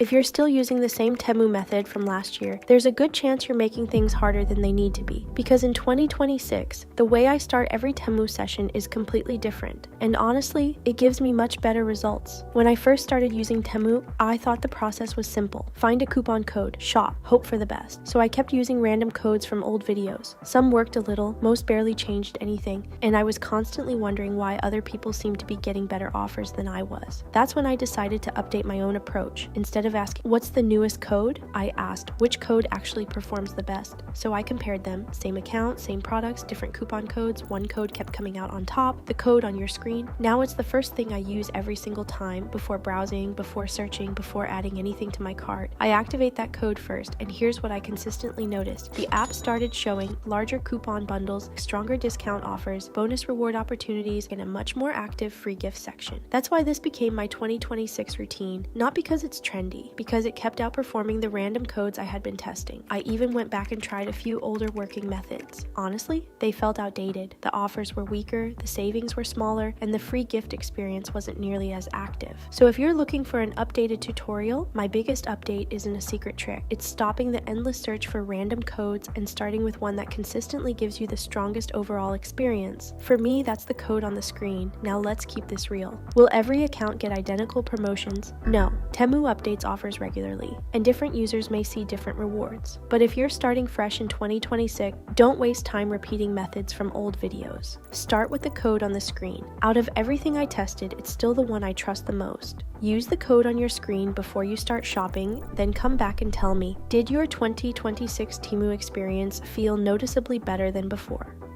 If you're still using the same Temu method from last year, there's a good chance you're making things harder than they need to be. Because in 2026, the way I start every Temu session is completely different. And honestly, it gives me much better results. When I first started using Temu, I thought the process was simple. Find a coupon code, shop, hope for the best. So I kept using random codes from old videos. Some worked a little, most barely changed anything, and I was constantly wondering why other people seemed to be getting better offers than I was. That's when I decided to update my own approach. Instead of asking, what's the newest code? I asked, which code actually performs the best? So I compared them, same account, same products, different coupon codes, one code kept coming out on top, the code on your screen. Now it's the first thing I use every single time, before browsing, before searching, before adding anything to my cart. I activate that code first, and here's what I consistently noticed. The app started showing larger coupon bundles, stronger discount offers, bonus reward opportunities, and a much more active free gift section. That's why this became my 2026 routine, not because it's trendy, because it kept outperforming the random codes I had been testing. I even went back and tried a few older working methods. Honestly, they felt outdated. The offers were weaker, the savings were smaller, and the free gift experience wasn't nearly as active. So if you're looking for an updated tutorial, my biggest update isn't a secret trick. It's stopping the endless search for random codes and starting with one that consistently gives you the strongest overall experience. For me, that's the code on the screen. Now let's keep this real. Will every account get identical promotions? No. Temu updates offers regularly, and different users may see different rewards. But if you're starting fresh in 2026, don't waste time repeating methods from old videos. Start with the code on the screen. Out of everything I tested, it's still the one I trust the most. Use the code on your screen before you start shopping, then come back and tell me, did your 2026 Temu experience feel noticeably better than before?